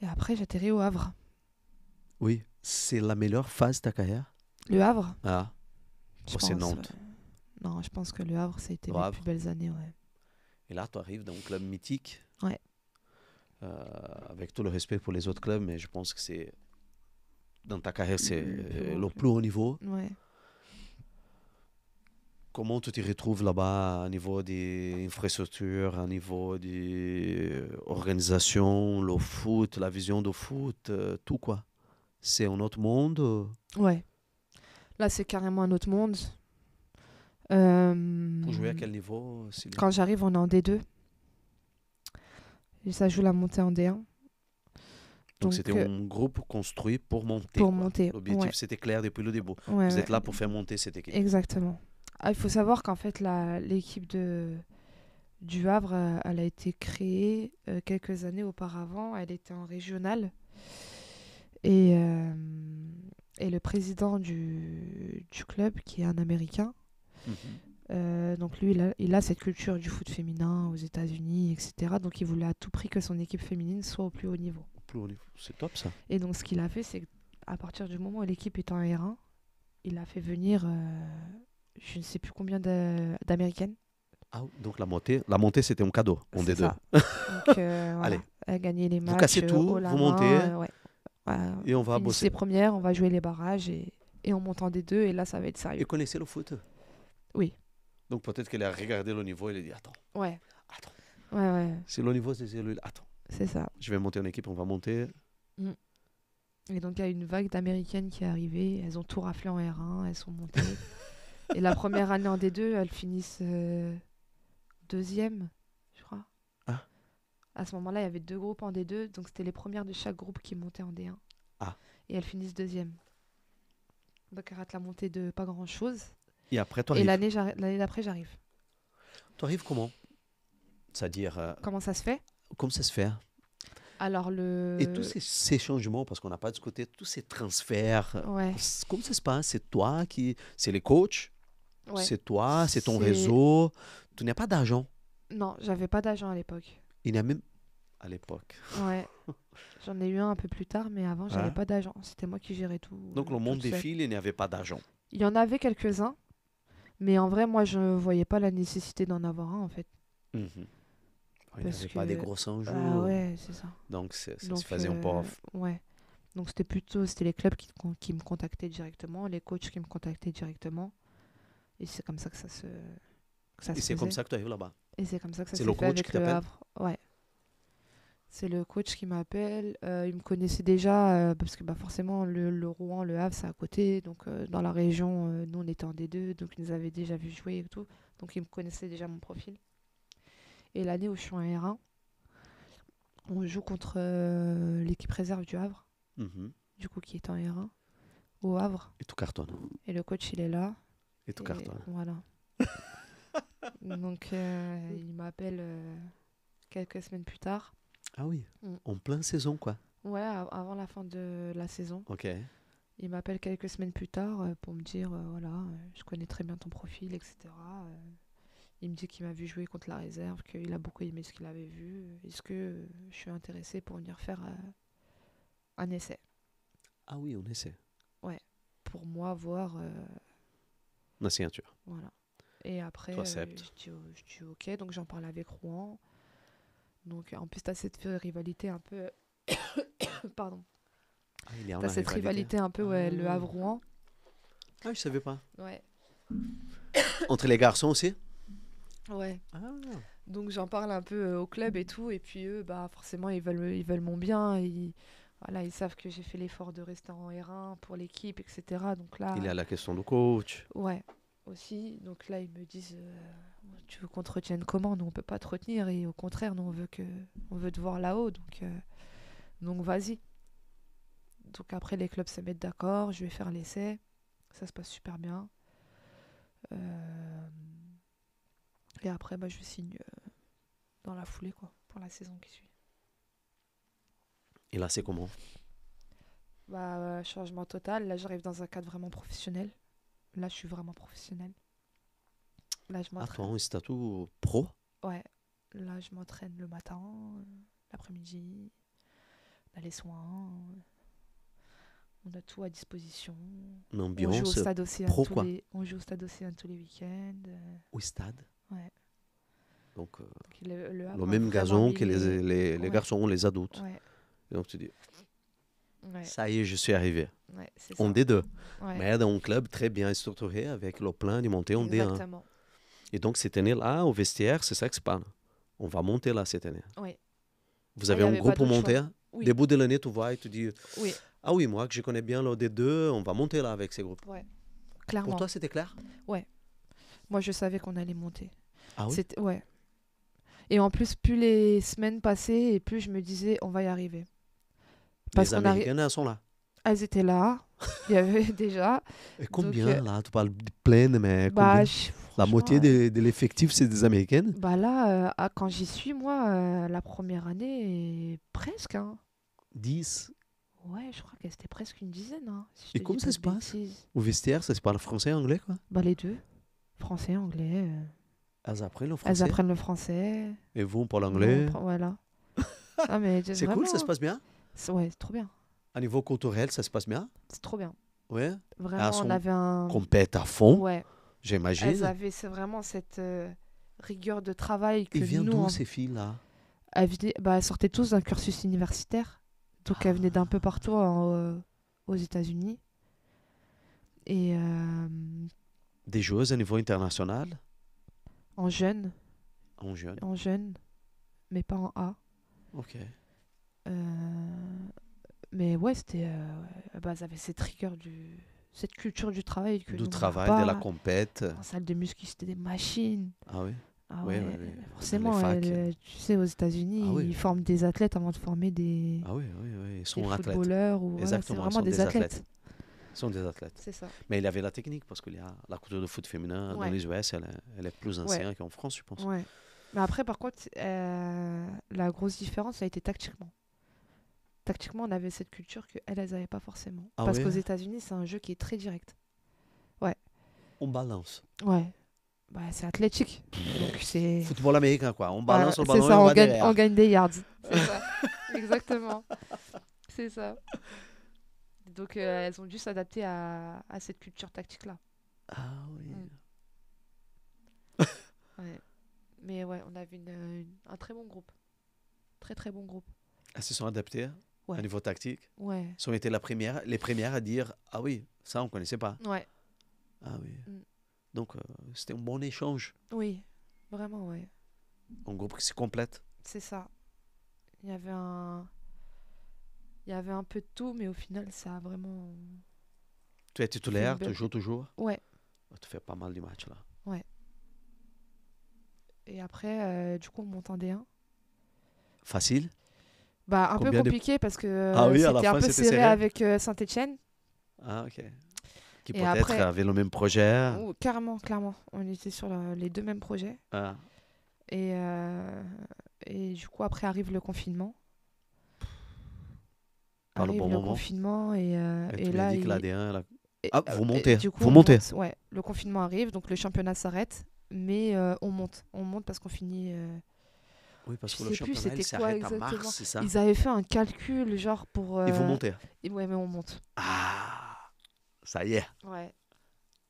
Et après, j'atterris au Havre. Oui, c'est la meilleure phase de ta carrière? Le Havre, Ah, je oh, c'est pense. Nantes. Non, je pense que le Havre, ça a été Le mes plus Havre. belles années, ouais. Et là, tu arrives dans un club mythique, Ouais, euh, avec tout le respect pour les autres clubs, mais je pense que c'est, dans ta carrière, c'est le plus grand le club. plus haut niveau. Ouais. Comment tu te retrouves là-bas à niveau des infrastructures, à niveau des organisations, le foot, la vision du foot, tout quoi? C'est un autre monde? Ouais. Là, c'est carrément un autre monde. Vous jouez à Euh, quel niveau, Sylvie? Quand j'arrive, on est en D2. Et ça joue la montée en D1. Donc c'était Donc, un groupe construit pour monter, pour quoi. monter, L'objectif, ouais. c'était clair depuis le début. Ouais, Vous ouais. êtes là pour faire monter cette équipe. Exactement. Ah, il faut savoir qu'en fait, l'équipe du Havre, elle a été créée quelques années auparavant. Elle était en régional. Et, euh, et le président du club, qui est un Américain, Mhm. donc lui, il a cette culture du foot féminin aux États-Unis, etc. Donc il voulait à tout prix que son équipe féminine soit au plus haut niveau. Plus haut niveau. C'est top ça. Et donc ce qu'il a fait, c'est qu'à partir du moment où l'équipe est en R1, il a fait venir je ne sais plus combien d'Américaines. Ah, donc la montée c'était un cadeau, on C'est des deux. ça. Donc Allez, voilà, elle gagnait les vous matchs cassez haut tout, la vous montez main. Ouais. et on va Finissez bosser. première, on va jouer les barrages et on monte en D2 et là ça va être Et sérieux. connaissez le foot? Oui, Donc peut-être qu'elle a regardé le niveau et elle a dit attends, ouais, attends. ouais, ouais, C'est le niveau, c'est celui-là. Attends, c'est ça. je vais monter en équipe, on va monter. Mm. Et donc il y a une vague d'Américaines qui est arrivée, elles ont tout raflé en R1, elles sont montées. Et la première année en D2, elles finissent deuxième, je crois. Ah, À ce moment-là, il y avait deux groupes en D2, donc c'était les premières de chaque groupe qui montaient en D1. ah. Et elles finissent deuxième. Donc elles ratent la montée de pas grand-chose. Et après, tu Et arrives. l'année d'après, j'arrive. Tu arrives comment? C'est-à-dire, Comment ça se fait? comment ça se fait? Alors Et tous ces changements, parce qu'on n'a pas discuté, tous ces transferts, Ouais, comment ça se passe? C'est toi qui. C'est les coachs? ouais. C'est toi? C'est ton C'est... réseau? Tu n'as pas d'argent. Non, j'avais pas d'agent à l'époque. Il n'y a même. À l'époque. Ouais. J'en ai eu un peu plus tard, mais avant, j'avais Hein? pas d'agent. C'était moi qui gérais tout Donc le monde toute des seule. fils, il n'y avait pas d'argent. Il y en avait quelques-uns, mais en vrai, moi, je voyais pas la nécessité d'en avoir un, en fait. Mhm. Il n'y Parce avait pas des que... gros Ah enjeux. ouais, c'est ça. Donc ça se Donc, faisait un peu off. ouais. Donc, c'était les clubs qui me contactaient directement, les coachs qui me contactaient directement. Et c'est comme ça que ça Et se c'est comme faisait. ça que tu arrives là-bas. Et c'est comme ça que ça C'est s'est le fait coach qui avec le t'appelle? Havre. Ouais. C'est le coach qui m'appelle. Il me connaissait déjà parce que bah, forcément, le Rouen, le Havre, c'est à côté. Donc, dans la région, nous, on était en D2. Donc, ils nous avaient déjà vu jouer et tout. Donc, il me connaissait déjà mon profil. Et l'année où je suis en R1, on joue contre l'équipe réserve du Havre, Mhm. du coup, qui est en R1, au Havre. Et tout cartonne. Et le coach, il est là. Et tout Et cartonne. voilà. Donc, il m'appelle quelques semaines plus tard. Ah oui, Mm. en pleine saison, quoi. Ouais, avant la fin de la saison. Ok. Il m'appelle quelques semaines plus tard pour me dire voilà, je connais très bien ton profil, etc. Il me dit qu'il m'a vu jouer contre la réserve, qu'il a beaucoup aimé ce qu'il avait vu. Est-ce que je suis intéressée pour venir faire un essai? Ah oui, on essaie. Ouais, pour moi, voir. La signature. Voilà. Et après, Tu acceptes. je dis ok, donc j'en parle avec Rouen. Donc en plus, tu as cette rivalité un peu. Pardon. Ah, il y a Tu as une cette rivalité un peu, ouais, le Ah. Havre-Rouen. Ah, je savais pas. Ouais. Entre les garçons aussi? Ouais. Ah. Donc j'en parle un peu au club et tout, et puis eux, bah forcément ils veulent mon bien, voilà, ils savent que j'ai fait l'effort de rester en R1 pour l'équipe, etc. Donc là, Il y a la question du coach. ouais, aussi. Donc là ils me disent, tu veux qu'on te retienne comment? Nous on peut pas te retenir, et au contraire, nous on veut te voir là-haut, donc vas-y. Donc après les clubs se mettent d'accord, je vais faire l'essai, ça se passe super bien. Euh, Et après, bah, je signe dans la foulée, quoi, pour la saison qui suit. Et là, c'est comment? Bah, changement total. Là, j'arrive dans un cadre vraiment professionnel. Là, je suis vraiment professionnelle. Là, je Ah, toi, m'entraîne. un statut pro? Ouais. Là, je m'entraîne le matin, l'après-midi. On a les soins, on a tout à disposition. Une On joue au ambiance stade Océane pro, quoi. on joue au stade Océane tous les week-ends. Au stade. Ouais. Donc, Donc, le le Havre a même vraiment gazon mis que les Ouais, garçons, les adultes. ouais, Et donc, tu dis, ouais, ça y est, je suis arrivé. ouais, c'est En ça. D2. Ouais, Mais dans un club très bien structuré avec le plan de monter en D1. exactement. Et donc, cette année-là, au vestiaire, c'est ça que c'est pas. On va monter là cette année. Ouais. Vous Ah, il avez n'y un avait pas groupe pour d'autre choix. monter. Oui, Début de l'année, tu vois et tu dis, oui, ah oui, moi que je connais bien le D2, on va monter là avec ces groupes. ouais, Pour clairement. toi, c'était clair? Ouais, moi je savais qu'on allait monter. Ah oui? C'était, ouais. Et en plus, plus les semaines passaient et plus je me disais, on va y arriver. Parce Les qu'on arrive. Américaines, elles sont là. Elles étaient là, il y avait déjà. Et Donc, combien là? Tu parles de pleine, mais bah, combien? La moitié franchement, de l'effectif, c'est des Américaines? bah là, quand j'y suis, moi, la première année, presque, hein. 10. Ouais, je crois qu'elle était presque une dizaine, hein, si je Et te dis comment pas ça de se passe? bêtises. Au vestiaire, ça se parle français, anglais, quoi? Bah les deux, français, anglais. Elles apprennent le Elles français. apprennent le français. Et vous, on parle Nous, anglais. voilà. Ah mais C'est cool, ça se vraiment, passe bien? ouais, c'est trop bien. À niveau culturel, ça se passe bien? C'est trop bien. Ouais. Vraiment, Elles on sont avait un... complètes à fond, Ouais, elles j'imagine. avaient vraiment cette rigueur de travail que Ils viennent nous, d'où, ces filles-là? elles sortaient tous d'un cursus universitaire. Donc elles venaient d'un peu partout aux États-Unis. Et Des joueuses à niveau international? en jeune, En jeune. mais pas en A. Ok. Mais ouais, c'était... bah, elles avaient cette rigueur cette culture du travail que Du nous, on n'a travail, de la pas. compète. En salle de muscu, c'était des machines. Ah oui? Ah Oui, ouais, oui, oui. forcément, Dans les facs. tu sais, aux États-Unis, Ah oui. ils forment des athlètes avant de former Ah oui, oui, oui. Ils des sont athlètes. footballeurs. Ou, voilà, c'est Exactement, ils vraiment sont des des athlètes. athlètes. Ils sont des athlètes. C'est ça. Mais il avait la technique parce qu'il y a la culture de foot féminin dans Ouais. les US, elle est plus ancienne qu'en France, je pense. Ouais. Mais après, par contre, la grosse différence, ça a été tactiquement. Tactiquement, on avait cette culture qu'elles n'avaient pas forcément. Ah Parce ouais? qu'aux États-Unis, c'est un jeu qui est très direct. Ouais. On balance. Ouais. Bah, c'est athlétique. Donc, c'est... Football américain, quoi. On Voilà, balance le c'est ballon et ça, on on va gagne, derrière. on gagne des yards. C'est ça. Exactement. C'est ça. Donc, elles ont dû s'adapter à cette culture tactique-là. Ah oui. Ouais. Mais ouais, on avait un très bon groupe. Très, très bon groupe. Elles se sont adaptées Ouais. à niveau tactique. Ouais. Elles ont été les premières à dire ah oui, ça on ne connaissait pas. Ouais. Ah oui. Mm. Donc c'était un bon échange. Oui. Vraiment, ouais. Un groupe qui se complète. C'est ça. Il y avait un... Il y avait un peu de tout, mais au final, ça a vraiment... Tu es titulaire, Fait une tu belle- joues toujours. Ouais. Tu fais pas mal de matchs là. Et après, du coup, on monte en D1. Facile. Bah, un peu Combien de- compliqué parce que Ah oui, à la c'était un fin, peu c'était serré serré. avec Saint-Étienne. Ah ok. Qui Et peut-être après- avait le même projet. Oh, carrément, clairement. On était sur les deux mêmes projets. Ah. Et du coup, après arrive le confinement. Pas le Arrive bon le moment. confinement et Et tu m'as là, dit que l'AD1. et- Ah, vous et montez. du coup, Vous on montez. monte. Ouais, le confinement arrive, donc le championnat s'arrête, mais on monte. On monte parce qu'on finit. Oui, parce Je que le sais plus, championnat il c'était quoi s'arrête en exactement. mars, c'est ça? Ils avaient fait un calcul, genre pour. Et vous montez. Ouais, mais on monte. Ah, ça y est, Ouais.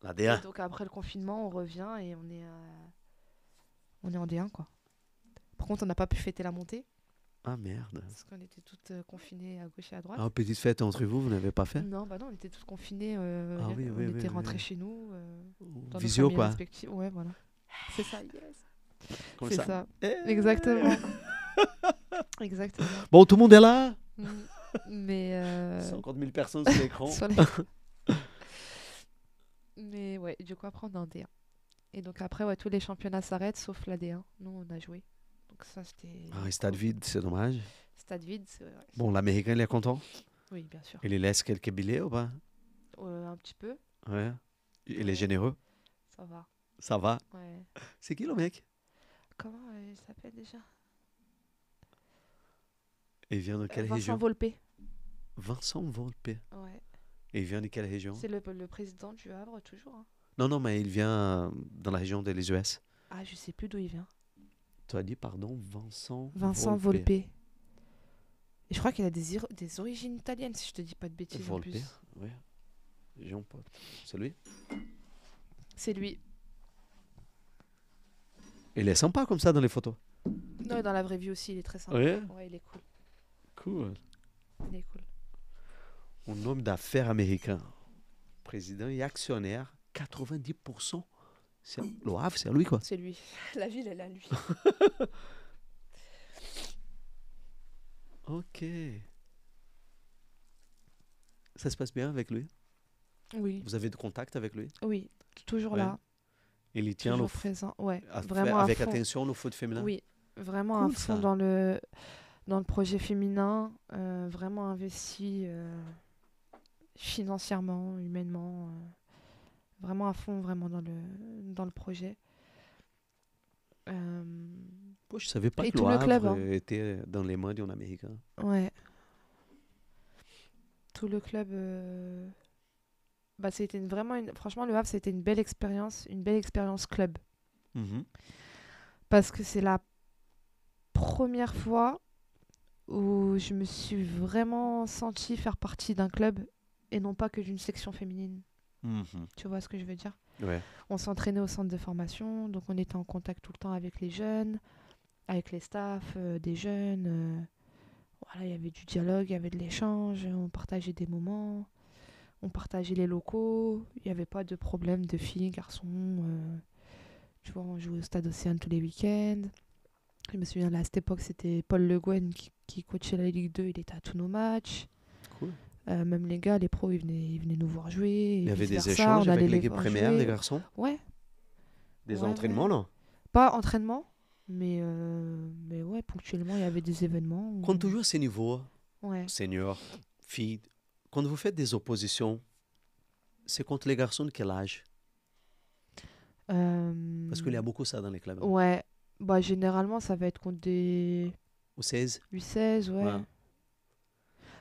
Et l'AD1. donc après le confinement, on revient et on est en D1, quoi. Par contre, on n'a pas pu fêter la montée Ah merde. parce qu'on était toutes confinées à gauche et à droite. Ah, petite fête entre vous, vous n'avez pas fait? Non, bah non, on était toutes confinées. Ah oui, on oui, était oui, rentrés oui. chez nous. Dans nos Visio familles quoi? respectives. Ouais, voilà. C'est ça, yes. Comme C'est ça. ça. Eh. Exactement. Exactement. Bon, tout le monde est là? Mm. Mais. 50 000 personnes sur l'écran. sur les- Mais ouais, du coup, après, on est en D1. Et donc après, ouais, tous les championnats s'arrêtent sauf la D1. Nous, on a joué. Donc ça, c'était. Ah, stade vide, c'est dommage. Stade vide, ouais, Bon, l'Américain, il est content. oui, bien sûr. Il lui laisse quelques billets ou pas? Un petit peu, Ouais. Il est Ouais. généreux. ça va. Ça va. Ouais. C'est qui le mec? Comment il s'appelle déjà? Il vient de quelle Vincent région? Volpe. Vincent Volpe. Ouais. Et il vient de quelle région? C'est le président du Havre, toujours, hein. Non, non, mais il vient dans la région des US. Ah, je sais plus d'où il vient. Tu as dit, pardon, Vincent Vincent Volpe. Et je crois qu'il a des origines italiennes, si je te dis pas de bêtises en Volpe, plus. oui. J'ai un pote. C'est lui. C'est lui. Il est sympa comme ça dans les photos. Non, et dans la vraie vie aussi, il est très sympa. Ouais. Ouais, il est cool. Cool. Il est cool. Un homme d'affaires américain. Président et actionnaire. 90%. Le Havre, c'est à lui, quoi. C'est lui. La ville, elle a lui. Ok. Ça se passe bien avec lui? Oui, Vous avez de contact avec lui? oui. Toujours Ouais. là. Il y tient Toujours présent. Ouais, vraiment avec à fond. attention le foot féminin? Oui, vraiment Cool, à fond ça. dans le projet féminin. Vraiment investi financièrement, humainement. Vraiment à fond, vraiment dans le projet. Euh, Moi, je savais pas Et que tout le le Havre club, hein. était dans les mains d'un Américain. Ouais. Tout le club. Bah, franchement, le Havre, c'était une belle expérience club. Mhm. Parce que c'est la première fois où je me suis vraiment sentie faire partie d'un club et non pas que d'une section féminine. Mhm. Tu vois ce que je veux dire? Ouais. On s'entraînait au centre de formation, donc on était en contact tout le temps avec les jeunes, avec les staffs des jeunes. Voilà, il y avait du dialogue, il y avait de l'échange, on partageait des moments, on partageait les locaux, il n'y avait pas de problème de filles, garçons. Tu vois, on jouait au stade Océane tous les week-ends. Je me souviens, là, à cette époque, c'était Paul Le Guen qui coachait la Ligue 2, il était à tous nos matchs. Cool. Même les gars, les pros, ils venaient nous voir jouer. Il y avait des vice-versa, échanges on allait avec les l'équipe voir première jouer. des garçons? Ouais, Des Ouais, entraînements, ouais. non? pas entraînement, mais ouais, ponctuellement, il y avait des événements. Quand tu joues à ces niveaux, Ouais. senior, filles, quand vous faites des oppositions, c'est contre les garçons de quel âge? Parce qu'il y a beaucoup ça dans les clubs. Ouais, bah généralement, ça va être contre des Au 16? U16, ouais. Ouais.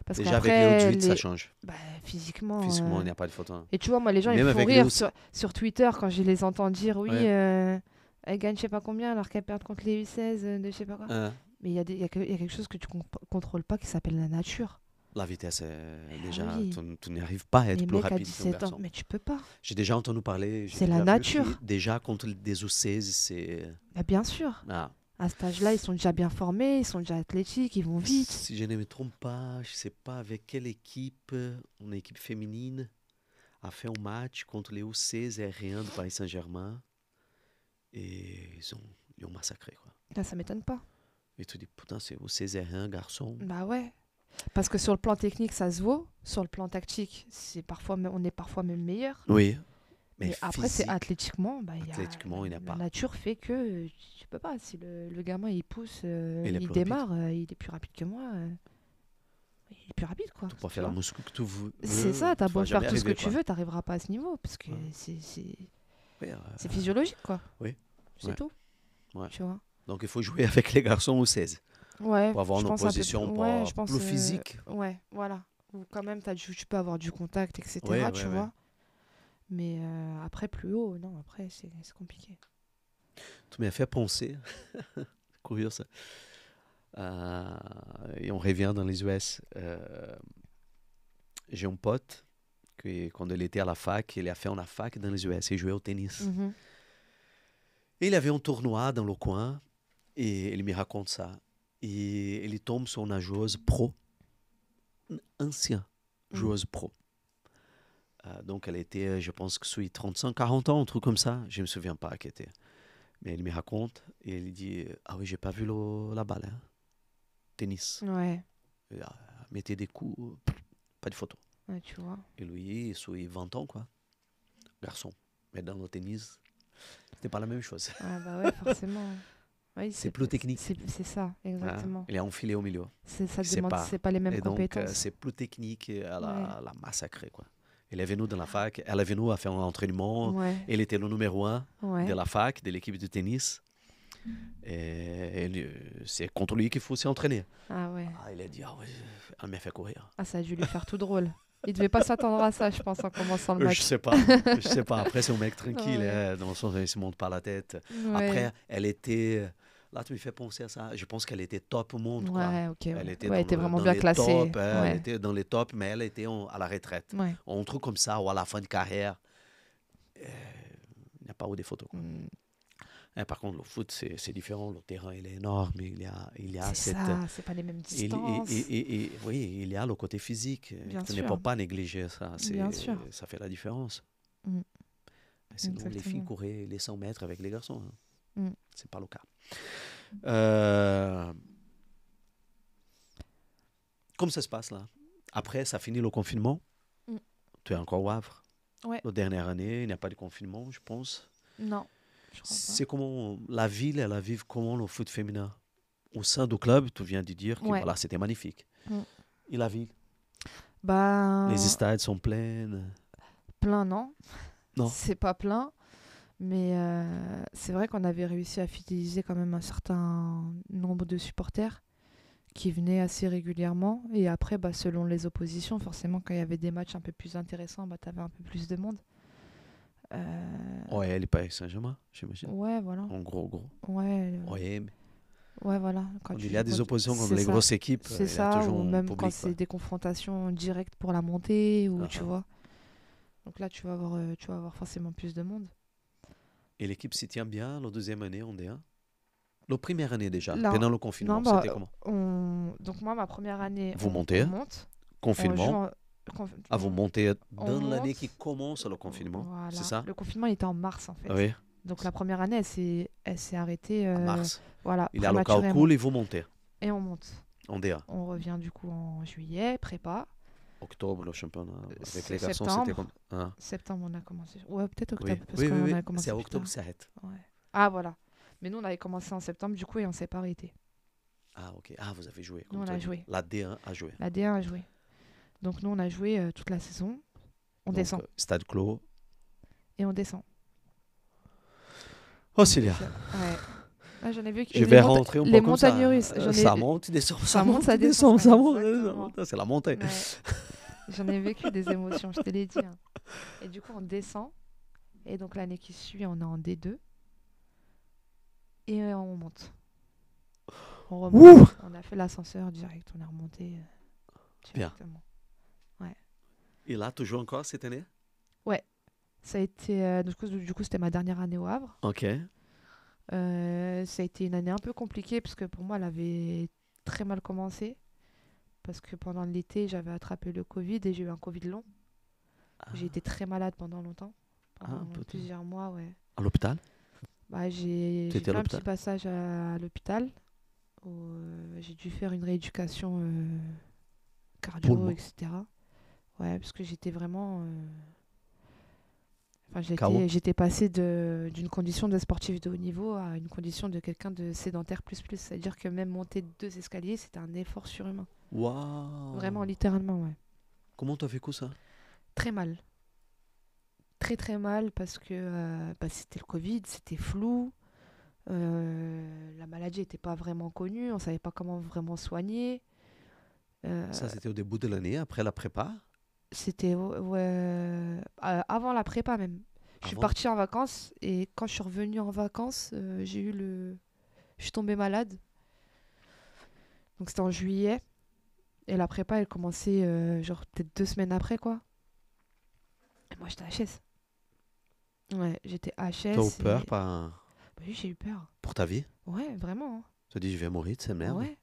Parce Déjà avec les qu'après, U18, ça change. bah, physiquement. Physiquement, il n'y a pas de photo. Hein. Et tu vois, moi, les gens, ils Même me font avec les rire U- sur Twitter quand je les entends dire oui, Ouais. elle gagne je sais pas combien alors qu'elle perd contre les U16 de je sais pas quoi. Hein. Mais il y a quelque chose que tu contrôles pas qui s'appelle la nature. La vitesse, déjà, oui. tu n'arrives pas à être Les plus mecs à rapide qu'un 17 ans, garçon. mais tu peux pas. J'ai déjà entendu parler. j'ai C'est la déjà vu nature. que déjà contre des U16, c'est. Bah, bien sûr. Ah. À cet âge-là, ils sont déjà bien formés, ils sont déjà athlétiques, ils vont vite. Si je ne me trompe pas, je ne sais pas avec quelle équipe, une équipe féminine, a fait un match contre les U16 aériens de Paris Saint-Germain. Et ils ont massacré, quoi. Là, ça m'étonne pas. Et tu dis, putain, c'est U16 aériens, garçon. Bah ouais. Parce que sur le plan technique, ça se vaut. Sur le plan tactique, on est parfois même meilleur. Oui. Mais après, c'est physique, athlétiquement, bah, athlétiquement, il n'y a la pas. nature fait que tu peux pas. Si le gamin il pousse, Il est il plus démarre, il est plus rapide que moi. Il est plus rapide, quoi. Tu peux Tu faire la vois. muscu que tu veux. C'est ça, t'as tu beau vas faire jamais tout ce que arriver, tu quoi. veux, t'arriveras pas à ce niveau. Parce que Ouais. Oui, c'est physiologique, quoi. Oui. C'est Ouais. tout. Ouais. Tu vois. Donc il faut jouer avec les garçons U16 Ouais, pour avoir je une pense un peu opposition plus- pas ouais, je pense, plus physique. Ouais, voilà. Ou quand même, tu peux avoir du contact, etc. Ouais, tu ouais, vois. Mais après, plus haut, non, après, c'est compliqué. Tu m'as fait penser, curieux ça. Et on revient dans les US. J'ai un pote qui, quand il était à la fac, il a fait une fac dans les US. Il jouait au tennis. Mhm. Et il avait un tournoi dans le coin et il me raconte ça. Et il tombe sur une joueuse pro, une ancienne joueuse pro. Donc elle était, je pense que sur 35, 40 ans, un truc comme ça. Je ne me souviens pas qui était. Mais il me raconte et il dit, ah oui, j'ai pas vu la balle. Hein. Tennis. Ouais, Et, mettez des coups, pas de photo. ouais, tu vois. Et lui, sur 20 ans, quoi. Garçon. Mais dans le tennis, c'était pas la même chose. Ah bah ouais, forcément. Oui, C'est plus technique. C'est ça, exactement. Hein. Il est enfilé au milieu. Ça C'est demande, pas- c'est pas les mêmes Et donc, compétences. c'est plus technique. Elle a, Ouais. elle a massacré, quoi. Elle est venue dans la fac. Elle est venue à faire un entraînement. Ouais, Elle était le numéro 1 ouais. de la fac, de l'équipe de tennis. Et c'est contre lui qu'il faut s'entraîner. Ah ouais. Il a dit, ah ouais, elle m'a fait courir. Ah, ça a dû lui faire tout drôle. Il devait pas s'attendre à ça, je pense, en commençant le Je match. sais pas. Je sais pas. Après, c'est un mec tranquille. Ouais. Dans le sens, il se monte pas la tête. Ouais. Après, elle était Là, tu me fais penser à ça. Je pense qu'elle était top au monde, quoi. Ouais, ok. Elle Ouais, était ouais, elle était vraiment dans bien les classée. tops. Elle Ouais, était dans les tops, mais elle était à la retraite. ouais. Un truc comme ça, ou à la fin de carrière. Il n'y a pas eu des photos, quoi. Mm. Par contre, le foot, c'est différent. Le terrain, il est énorme. Il y a C'est cette... ça, c'est pas les mêmes distances. Oui, il y a le côté physique. Bien Tu ne peux sûr, pas négliger ça. bien sûr. Ça fait la différence. Mm. Mais sinon, les filles Exactement. couraient les 100 mètres avec les garçons. Hein. Mm. C'est pas le cas. Comme ça se passe là. Après, ça finit le confinement. Mm. Tu es encore au Havre. Ouais. La dernière année, il n'y a pas de confinement, je pense. Non, je crois pas. C'est comment la ville, elle a vécu comment le foot féminin au sein du club. Tu viens de dire que Ouais. voilà, c'était magnifique. Mm. Et la ville, Bah, les stades sont pleins. plein, non. Non. C'est pas plein. Mais c'est vrai qu'on avait réussi à fidéliser quand même un certain nombre de supporters qui venaient assez régulièrement. Et après, bah, selon les oppositions, forcément, quand il y avait des matchs un peu plus intéressants, bah, tu avais un peu plus de monde. Ouais, elle est pas avec Saint-Germain, j'imagine. Ouais, voilà. En gros. Ouais, Ouais, mais ouais, voilà. quand il y a des oppositions contre c'est les ça. grosses équipes, C'est il y a ça, toujours ou un même quand public. c'est des confrontations directes pour la montée, ou tu Ah. vois. Donc là, tu vas avoir forcément plus de monde. Et l'équipe s'y tient bien la deuxième année en D1. La première année déjà, Là, pendant le confinement, non, bah, c'était comment? Donc moi, ma première année, Vous on montez, monte. confinement. Vous montez on dans l'année monte. qui commence le confinement, Voilà. c'est ça? Le confinement, il était en mars, en fait. Oui, Donc la première année, elle s'est arrêtée en mars. voilà, Il y a le prématurément. calcul et vous montez Et on monte. en D1. On revient du coup en juillet, prépa. Octobre, le championnat avec C'est les garçons, septembre. c'était comme... Hein? Septembre, on a commencé. Ouais, peut-être Oui, octobre, parce oui, qu'on oui, a oui. commencé C'est à plus octobre, tard. ça arrête. Ouais. Ah, voilà. Mais nous, on avait commencé en septembre, du coup, et on s'est pas arrêté. Ah, ok. Ah, vous avez joué. Nous, on tu as a dit. joué. La D1 a joué. La D1 a joué. Donc nous, on a joué toute la saison. On Donc, descend. Stade clos. Et on descend. Oh, Célia. Ouais. Ah, j'en ai vu que... Je vais rentrer un les peu comme ça. montagnes russes. Ça monte, descend. Ça monte, ça descend. Ça monte, ça Exactement. monte. C'est la montée. Ouais. J'en ai vécu des émotions, je te l'ai dit. Hein. Et du coup, on descend. Et donc, l'année qui suit, on est en D2. Et on monte. On remonte. On a fait l'ascenseur direct. On est remonté directement. Ouais. Et là, toujours encore cette année? Ça a été... du coup, c'était ma dernière année au Havre. Ok. Ça a été une année un peu compliquée parce que pour moi, elle avait très mal commencé. Parce que pendant l'été, j'avais attrapé le Covid et j'ai eu un Covid long. J'ai été très malade pendant longtemps. Pendant plusieurs mois, ouais. À l'hôpital? Bah, j'ai T'étais fait à un l'hôpital? petit passage à l'hôpital où j'ai dû faire une rééducation cardio, Poumon. etc. Ouais, parce que j'étais vraiment... KO. j'étais passée d'une condition de sportif de haut niveau à une condition de quelqu'un de sédentaire plus. C'est-à-dire que même monter 2 escaliers, c'était un effort surhumain. Waouh. Vraiment, littéralement, ouais. Comment t'as vécu ça? Très mal. Très, très mal parce que c'était le Covid, c'était flou. La maladie n'était pas vraiment connue, on ne savait pas comment vraiment soigner. Ça, c'était au début de l'année, après la prépa? C'était avant la prépa même. Je suis Avant? partie en vacances et quand je suis revenue en vacances, je suis tombée malade. Donc c'était en juillet et la prépa elle commençait genre peut-être 2 semaines après quoi. Et moi j'étais HS. Ouais, j'étais HS. T'as eu peur par... Bah oui, j'ai eu peur. pour ta vie? Ouais, vraiment. Hein. Tu as dit, je vais mourir de cette merde? Ouais.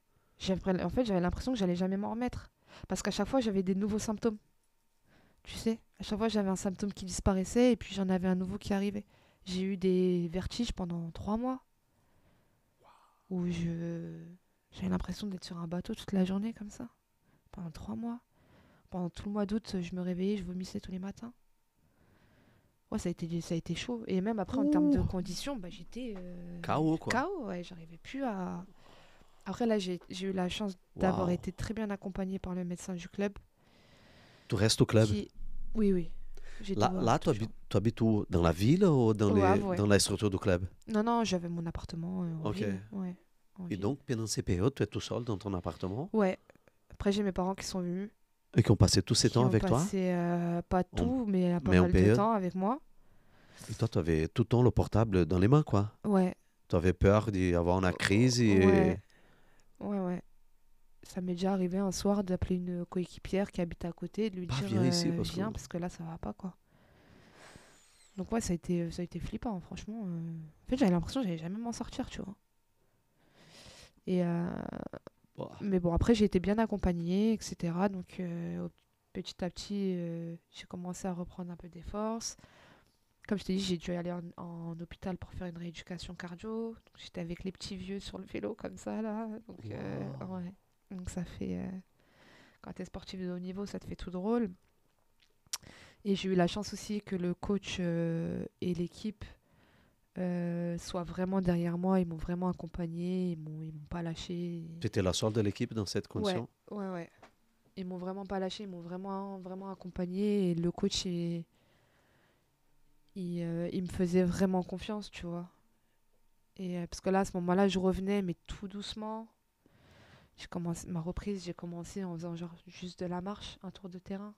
En fait, j'avais l'impression que j'allais jamais m'en remettre. Parce qu'à chaque fois, j'avais des nouveaux symptômes. Tu sais, à chaque fois, j'avais un symptôme qui disparaissait et puis j'en avais un nouveau qui arrivait. J'ai eu des vertiges pendant 3 mois. Où j'avais l'impression d'être sur un bateau toute la journée comme ça. Pendant 3 mois. Pendant tout le mois d'août, je me réveillais, je vomissais tous les matins. Ouais, ça a été chaud. Et même après, en termes de conditions, bah, j'étais... KO, quoi. KO, ouais. J'arrivais plus à... Après, là, j'ai eu la chance d'avoir Waouh. été très bien accompagnée par le médecin du club. Tu restes au club? Oui. J'étais au Havre, Là toujours. tu habites où? Dans la ville ou dans, Au Havre, ouais. dans la structure du club? Non, j'avais mon appartement en Ok. ville. Ouais, en Et ville. donc, pendant ces périodes, tu es tout seul dans ton appartement Ouais. Après, j'ai mes parents qui sont venus. et qui ont passé tous ces Qui temps ont avec toi? passé, pas tout, mais pas mais en mal de période? temps avec moi. Et toi, tu avais tout le temps le portable dans les mains, quoi. Ouais. Tu avais peur d'avoir une crise Ouais, et... ouais. Ça m'est déjà arrivé un soir d'appeler une coéquipière qui habite à côté et de lui Bah, dire viens ici parce que... viens parce que là ça va pas quoi. Donc ouais, ça a été flippant, franchement. En fait, j'avais l'impression que j'allais jamais m'en sortir, tu vois. Et Bah, mais bon, après j'ai été bien accompagnée, etc. Donc petit à petit, j'ai commencé à reprendre un peu des forces. Comme je t'ai dit, j'ai dû aller en hôpital pour faire une rééducation cardio. Donc, j'étais avec les petits vieux sur le vélo comme ça là. Donc wow. ouais. Donc ça fait quand t'es sportif de haut niveau, ça te fait tout drôle. Et j'ai eu la chance aussi que le coach et l'équipe soient vraiment derrière moi. Ils m'ont vraiment accompagné. Ils m'ont pas lâché. Tu étais la seule de l'équipe dans cette Ouais, condition? ouais. Ils m'ont vraiment pas lâché. Ils m'ont vraiment accompagné. Et le coach, il me faisait vraiment confiance, tu vois. Et parce que là, à ce moment-là, je revenais, mais tout doucement. Ma reprise, j'ai commencé en faisant genre juste de la marche, un tour de terrain.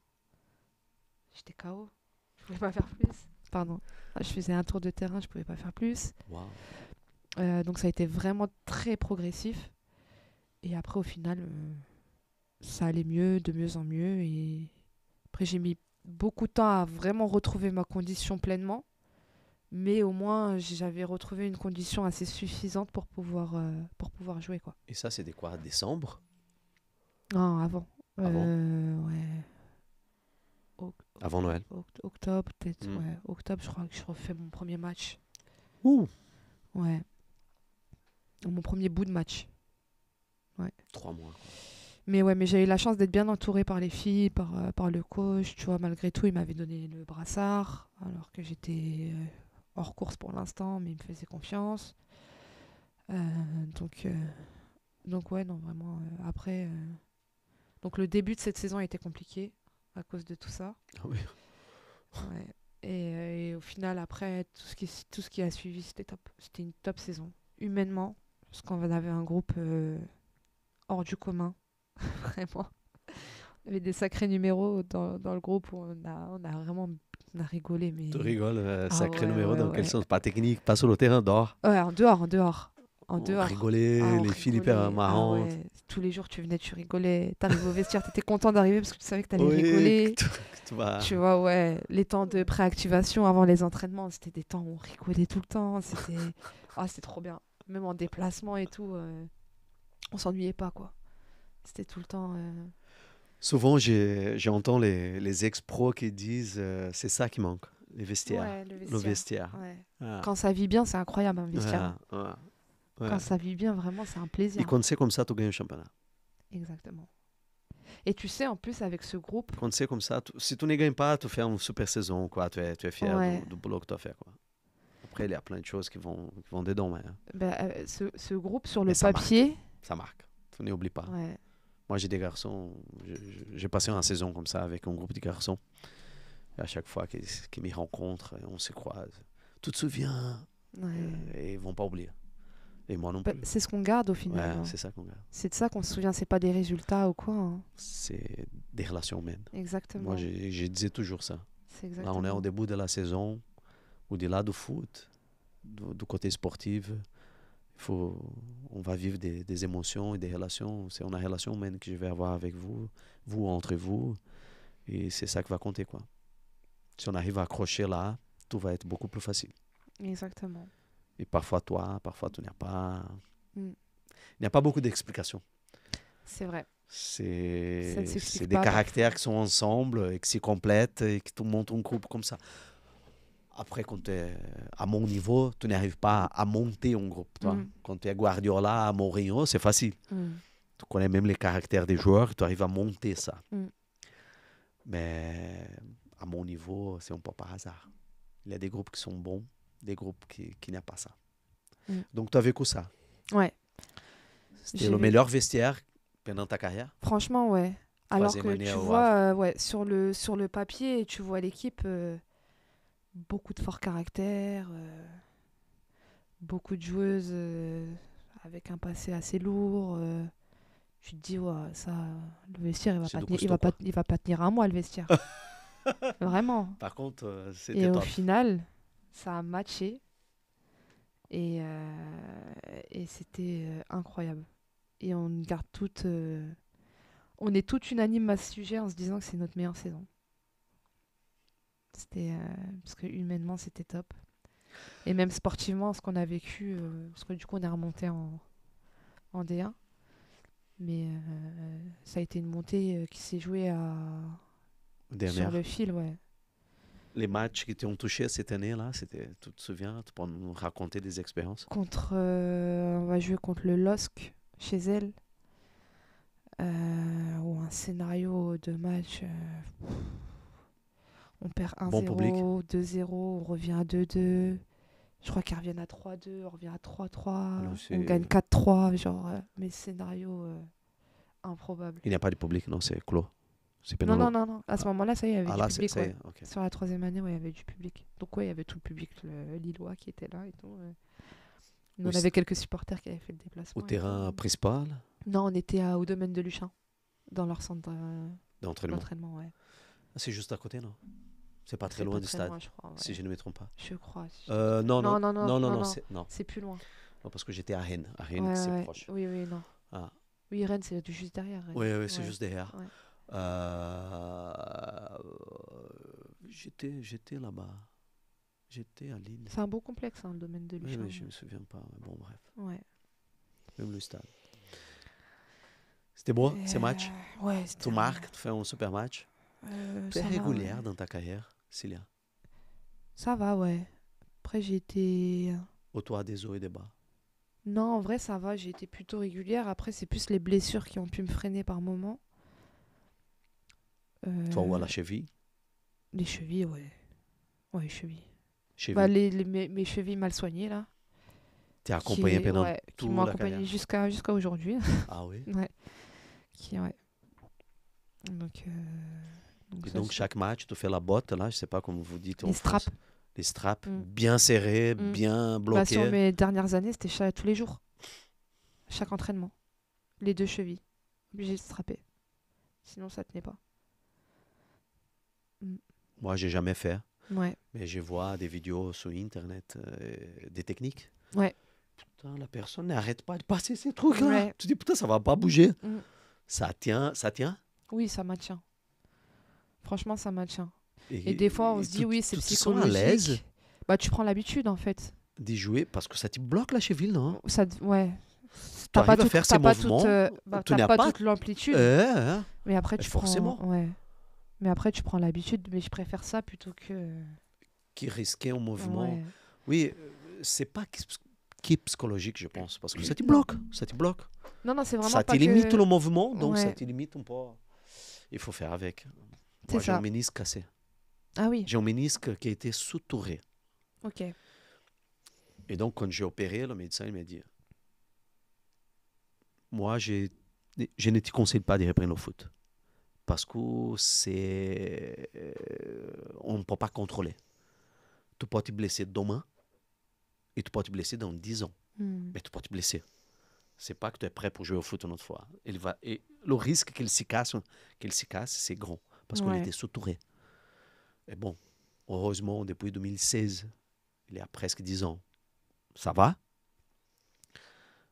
J'étais KO. Je pouvais pas faire plus. Pardon. Je faisais un tour de terrain, je pouvais pas faire plus. Wow. Donc ça a été vraiment très progressif. Et après, au final, ça allait mieux, de mieux en mieux. Et après, j'ai mis beaucoup de temps à vraiment retrouver ma condition pleinement. Mais au moins, j'avais retrouvé une condition assez suffisante pour pouvoir jouer, quoi. Et ça, c'était quoi? Décembre? Non, avant. Avant? Ouais. Avant Noël? Octobre, peut-être. Hmm. Ouais. Octobre, je crois que je refais mon premier match. Ouh! Ouais. Mon premier bout de match. Ouais. 3 mois, quoi. Mais ouais, mais j'ai eu la chance d'être bien entourée par les filles, par le coach. Tu vois, malgré tout, il m'avait donné le brassard, alors que j'étais hors course pour l'instant, mais il me faisait confiance. Euh, donc, euh, donc ouais, non, vraiment. Après, donc le début de cette saison a été compliqué à cause de tout ça. Ah oui. Ouais. Et au final, après, tout ce qui a suivi, c'était top. C'était une top saison. Humainement, parce qu'on avait un groupe hors du commun, vraiment. Il y avait des sacrés numéros dans le groupe où on a rigolé, Tu mais... rigoles, Ah sacré numéro, dans quel ouais. sens? Pas technique, pas sur le terrain, dehors. Ouais, en dehors, en dehors. En On dehors. Ah, rigolait, on les filles hyper rigolait. Ah marrantes. ouais. Tous les jours, tu venais, tu rigolais. T'arrivais au vestiaire, t'étais content d'arriver parce que tu savais que t'allais Oui, rigoler. que tu vas... Tu vois, ouais. Les temps de préactivation avant les entraînements, c'était des temps où on rigolait tout le temps. C'était trop bien. Même en déplacement et tout, on s'ennuyait pas, quoi. C'était tout le temps... Souvent, j'entends les ex-pros qui disent c'est ça qui manque, les vestiaires. Ouais, le Le vestiaire. vestiaire. Ouais. Ah. Quand ça vit bien, c'est incroyable, un vestiaire. Hein. Ouais, ouais, Quand ouais. ça vit bien, vraiment, c'est un Et plaisir. quand c'est comme ça, tu gagnes le championnat. Exactement. Et tu sais, en plus, avec ce groupe... Quand c'est comme ça, si tu ne gagnes pas, tu fais une super saison, quoi. Tu es fier Ouais. du boulot que tu as fait, quoi. Après, il y a plein de choses qui vont dedans, Ce groupe, sur mais le ça marque. papier... Ça marque. Tu n'oublies pas. Ouais. Moi, j'ai des garçons. J'ai passé une saison comme ça avec un groupe de garçons. Et à chaque fois qu'ils m'y rencontrent, on se croise. Tu te souviens? Ouais. Et ils vont pas oublier. Et moi non plus. C'est ce qu'on garde au final. Ouais, Hein. c'est ça qu'on garde. C'est de ça qu'on se souvient, c'est pas des résultats ou quoi. Hein. C'est des relations humaines. Exactement. Moi, je disais toujours ça. C'est Là, exactement. on est au début de la saison, au-delà du foot, du côté sportif. On va vivre des émotions et des relations. C'est une relation humaine que je vais avoir avec vous, vous entre vous. Et c'est ça qui va compter, quoi. Si on arrive à accrocher là, tout va être beaucoup plus facile. Exactement. Et parfois tu n'as pas... Mm. Il n'y a pas beaucoup d'explications. C'est vrai. Ça C'est ne s'explique des pas caractères parfois. qui sont ensemble et qui s'y complètent et qui te montent un groupe comme ça. Après, quand tu es à mon niveau, tu n'arrives pas à monter un groupe. Toi. Mm. Quand tu es Guardiola à Mourinho, c'est facile. Mm. Tu connais même les caractères des joueurs, tu arrives à monter ça. Mm. Mais à mon niveau, c'est un peu par hasard. Il y a des groupes qui sont bons, des groupes qui n'ont pas ça. Mm. Donc, tu as vécu ça. Ouais. C'était le meilleur vestiaire pendant ta carrière? Franchement, ouais. Alors Troisième que année tu au vois, ouais, sur le papier, tu vois l'équipe, beaucoup de forts caractères, beaucoup de joueuses avec un passé assez lourd. Tu te dis, ouais, ça, le vestiaire, C'est du costaud, quoi. il va pas tenir un mois, le vestiaire. Vraiment. Par contre, Et c'était au top. final, ça a matché. Et c'était incroyable. Et on garde toutes... on est toutes unanimes à ce sujet en se disant que c'est notre meilleure saison. C'était... parce que humainement, c'était top. Et même sportivement, ce qu'on a vécu... parce que du coup, on est remonté en D1. Mais ça a été une montée qui s'est jouée sur Dernière. le fil, ouais. Les matchs qui t'ont touché cette année-là, c'était, tu te souviens, tu peux nous raconter des expériences? On va jouer contre le LOSC chez elle. Ou un scénario de match. On perd Bon public. 1-0, 2-0, on revient à 2-2. Je crois qu'ils reviennent à 3-2, on revient à 3-3. Alors, On gagne 4-3. Genre, mais scénario improbable. Il n'y a pas de public, non, c'est clos. C'est Non, pénal. non. À ce moment-là, ça y est, il y avait Ah du là, public. ça y Ouais. est, ok. Sur la troisième année, ouais, il y avait du public. Donc, ouais, il y avait tout le public lillois qui était là et tout. Nous, Oui, on avait quelques supporters qui avaient fait le déplacement. au et terrain tout. principal Non, on était au domaine de Luchin, dans leur centre d'entraînement. d'entraînement. Ouais. Ah, c'est juste à côté, non? C'est pas très C'est loin pas du très stade, loin, je crois. Ouais. si je ne me trompe pas. Je crois. Non, Non, non, non, non, non. c'est plus loin. Non, parce que j'étais à Rennes. À Rennes, Ouais, c'est ouais. proche. Oui, non. Ah. Oui, Rennes, c'est juste derrière. Rennes. Oui, c'est Ouais. juste derrière. Ouais. J'étais là-bas. J'étais à Lille. C'est un beau complexe, hein, le domaine de Oui, Luchin. mais je me souviens pas. Bon, bref. Ouais. Même le stade. C'était beau, ces matchs? Ouais, c'était Tu marques, tu fais un super match. Tu es ça va, régulière ouais. dans ta carrière, Cilia. Ça va, ouais. Après, j'ai été... Ou toi, des hauts et des bas. Non, en vrai, ça va. J'ai été plutôt régulière. Après, c'est plus les blessures qui ont pu me freiner par moment. Toi ou à la cheville? Les chevilles, ouais. Ouais, les chevilles. Cheville. Bah, mes chevilles mal soignées, là. T'es accompagné pendant qui toute m'ont la accompagné carrière. jusqu'à aujourd'hui. Ah oui. Ouais. Ouais. Donc, Et ça, donc, chaque match, tu fais la botte, là, je sais pas comment vous dites en les France. straps. Les straps, Mm. bien serrés, Mm. bien Bah, sur bloqués. mes dernières années, c'était tous les jours. Chaque entraînement. Les 2 chevilles. Obligé de strapper. Sinon, ça tenait pas. Moi, j'ai jamais fait, Ouais. mais je vois des vidéos sur Internet, des techniques. Ouais. Putain, la personne n'arrête pas de passer ces trucs-là. Ouais. Tu dis, putain, ça va pas bouger. Mm. Ça tient, ça tient. Oui, ça maintient. Franchement, ça maintient. Et Et des fois, on se dit, oui, c'est tu te sens à psychologique. l'aise Bah, tu prends l'habitude, en fait. d'y jouer parce que ça te bloque la cheville, non? Ouais. Tu T'as pas arrives à faire ces t'as pas mouvements, tu t'as n'as pas pas... toute l'amplitude. Hein, Mais après, tu forcément. prends... Ouais. Mais après, tu prends l'habitude. Mais je préfère ça plutôt que... qui risquait un mouvement. Ouais. Oui, c'est pas qui est psychologique, je pense, parce que ça te Non. bloque. Ça te bloque. Non, c'est vraiment Ça pas te limite que... le mouvement, donc ça Ouais. te limite un peu. Il faut faire avec. C'est Moi, j'ai ça. un ménisque cassé. Ah oui, J'ai un ménisque qui a été suturé. ok. Et donc, quand j'ai opéré, le médecin il m'a dit moi, je ne te conseille pas de reprendre le foot. Parce que c'est. On ne peut pas contrôler. Tu peux te blesser demain et tu peux te blesser dans 10 ans. Hmm. Mais tu peux te blesser. C'est pas que tu es prêt pour jouer au foot une autre fois. Et le risque qu'il se casse, c'est grand. Parce qu'on Ouais. était suturé. Et bon, heureusement, depuis 2016, il y a presque 10 ans, ça va.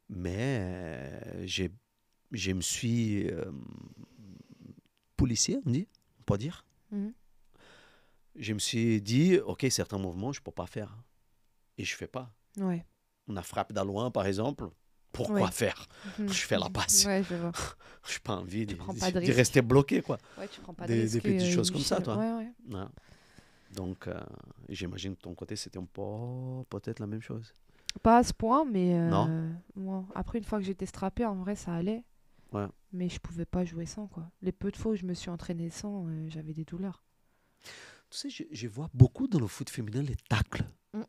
Mais je me suis policier, on peut dire. Mhm. Je me suis dit, ok, certains mouvements, je ne peux pas faire. Et je ne fais pas. Ouais. On a frappé d'à loin, par exemple. Pourquoi Ouais. faire? Mhm. Je fais la passe. Ouais, je vois. Je n'ai pas envie de prends pas de de risque. rester bloqué, quoi. Ouais, tu prends pas de Des risque. petites choses comme ça, inutile. toi. Ouais. Ouais. Donc, j'imagine que de ton côté, c'était un peu peut-être la même chose. Pas à ce point, mais... Non. moi, après, une fois que j'étais strappée, en vrai, ça allait. Ouais. Mais je pouvais pas jouer sans, quoi. Les peu de fois où je me suis entraînée sans, j'avais des douleurs. Tu sais, je vois beaucoup dans le foot féminin les tacles. Mm.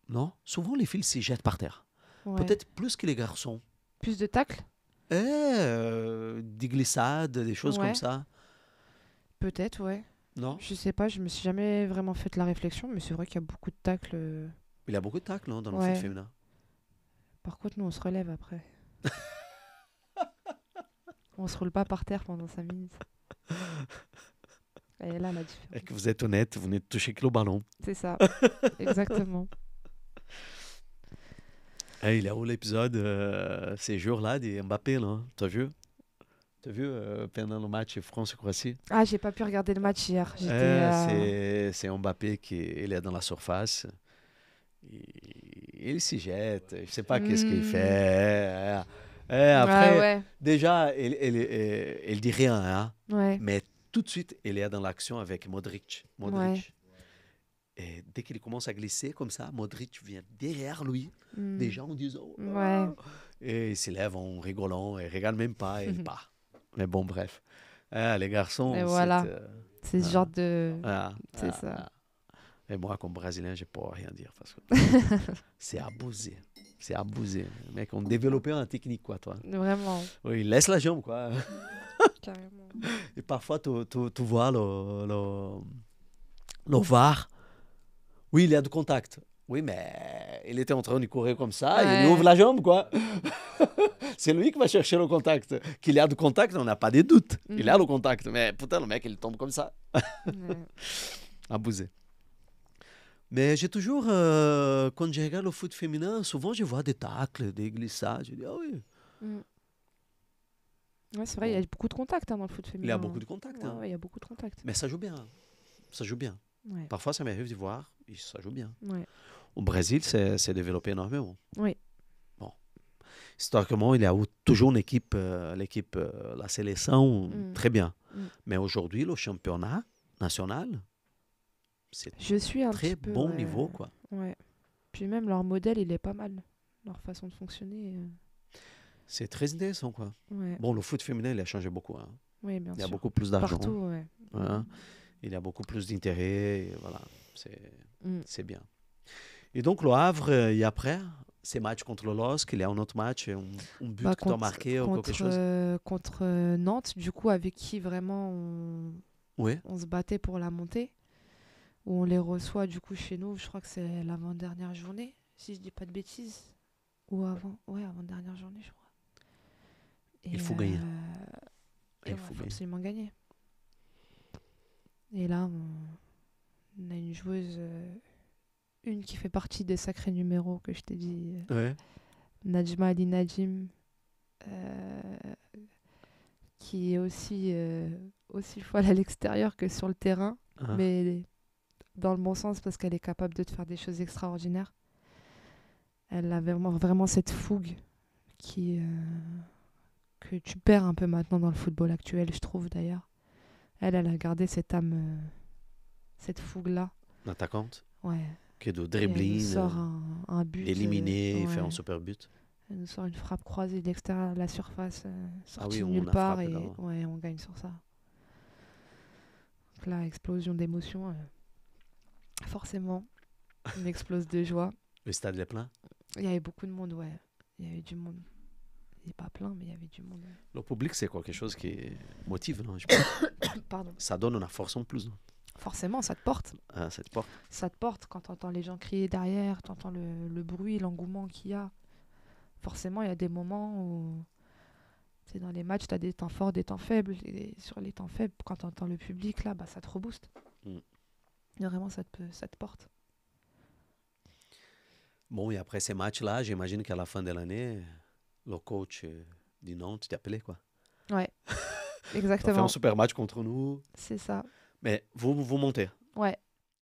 Non? Souvent, les filles s'y jettent par terre. Ouais. Peut-être plus que les garçons. Plus de tacles? Des glissades, des choses Ouais. comme ça. Peut-être, ouais. Non? Je sais pas, je me suis jamais vraiment fait la réflexion, mais c'est vrai qu'il y a beaucoup de tacles. Il y a beaucoup de tacles non, dans le Ouais. foot féminin. Par contre, nous, on se relève après. On se roule pas par terre pendant 5 minutes. Et là, la différence. Et que vous êtes honnête, vous n'êtes touché que le ballon. C'est ça. Exactement. Hey, il est où l'épisode ces jours-là de Mbappé, là? T'as vu? T'as vu pendant le match France-Croatie? Ah, j'ai pas pu regarder le match hier. J'étais. C'est Mbappé qui il est dans la surface. Il s'y jette. Je sais pas qu'est-ce qu'il Hmm. fait. Ah Après, ouais, déjà, il dit rien, hein? ouais, Mais tout de suite, il est dans l'action avec Modric. ouais. Modric. Et dès qu'il commence à glisser comme ça, Modric vient derrière lui. Hmm. Déjà en disant Ouais. oh. Et il s'élève en rigolant. Il regarde même pas et il part. Mais bon, bref. Les Et garçons, voilà. C'est ce genre ah, de. ah, C'est ça. ah. Et moi, comme Brésilien, j'ai pas rien dire parce que c'est abusé. C'est abusé. Mec, on développait en technique, quoi, toi. Vraiment. Oui, il laisse la jambe, quoi. Carrément. Et parfois, tu vois le VAR. Oui, il y a du contact. Oui, mais il était en train de courir comme ça, il lui ouvre Ouais. la jambe, quoi. C'est lui qui va chercher le contact. Qu'il y a du contact, on n'a pas de doute. Il a Mhm. le contact, mais putain, le mec, il tombe comme ça. Ouais. Abusé. Mais j'ai toujours, quand je regarde le foot féminin, souvent je vois des tacles, des glissades. Je dis, ah oui. Mm. Ouais, c'est vrai, il y Bon, a beaucoup de contacts dans le foot il y a féminin. beaucoup Hein. de contacts, Ouais, hein. ouais, il y a beaucoup de contacts. Mais ça joue bien. Ça joue bien. Ouais. Parfois, ça m'arrive de voir, et ça joue bien. Ouais. Au Brésil, c'est développé énormément. Oui. Bon. Historiquement, il y a toujours une équipe, la sélection, Mm. très bien. Mm. Mais aujourd'hui, le championnat national, c'est Je suis un très petit peu. bon Ouais. niveau, quoi. Ouais. Puis même leur modèle, il est pas mal. Leur façon de fonctionner. C'est très intéressant, quoi. Ouais. Bon, le foot féminin, il a changé beaucoup, hein. Oui, bien Il y a sûr. beaucoup plus d'argent. Partout, ouais. Hein. Il y a beaucoup plus d'intérêt. Et voilà, Mm. c'est bien. Et donc, le Havre, et après, ces matchs contre le LOSC, il y a un autre match, un but Bah, que tu as marqué ou quelque chose? contre Nantes, du coup, avec qui vraiment Oui. on se battait pour la montée, où on les reçoit du coup chez nous, je crois que c'est l'avant-dernière journée, si je dis pas de bêtises, ou avant, ouais, avant-dernière journée, je crois. Il Et, faut gagner. et Il ouais, faut faut gagner. absolument gagner. Et là, on a une joueuse, une qui fait partie des sacrés numéros que je t'ai dit, Ouais. Najma Ali Najim, euh, qui est aussi folle à l'extérieur que sur le terrain, Hein. mais dans le bon sens parce qu'elle est capable de te faire des choses extraordinaires. Elle a vraiment cette fougue qui, que tu perds un peu maintenant dans le football actuel, je trouve d'ailleurs. Elle a gardé cette âme, cette fougue-là. L'attaquante, Ouais. qui est de Et elle nous dribbling, sort un but. d'éliminer, faire un Ouais. super but. Elle nous sort une frappe croisée de l'extérieur de la surface, Ah sortie oui, de on nulle a part frappé et là-bas. ouais, on gagne sur ça. Donc là, explosion d'émotions. Forcément, une explose de joie. Le stade est plein. Il y avait beaucoup de monde, ouais. Il y avait du monde. Il n'est pas plein, mais il y avait du monde. Le public, c'est quelque chose qui motive, non? Je pense. Pardon. Ça donne une force en plus, non? Forcément, ça te porte. Cette porte. Ça te porte quand tu entends les gens crier derrière, tu entends le bruit, l'engouement qu'il y a. Forcément, il y a des moments où, c'est dans les matchs, tu as des temps forts, des temps faibles. Et sur les temps faibles, quand tu entends le public, là, bah, ça te rebooste. Mm. Et vraiment, ça te porte. Bon, et après ces matchs-là, j'imagine qu'à la fin de l'année, le coach dit non, tu t'es appelé, quoi. Ouais, Tu as fait exactement. un super match contre nous. C'est ça. Mais vous montez. Ouais.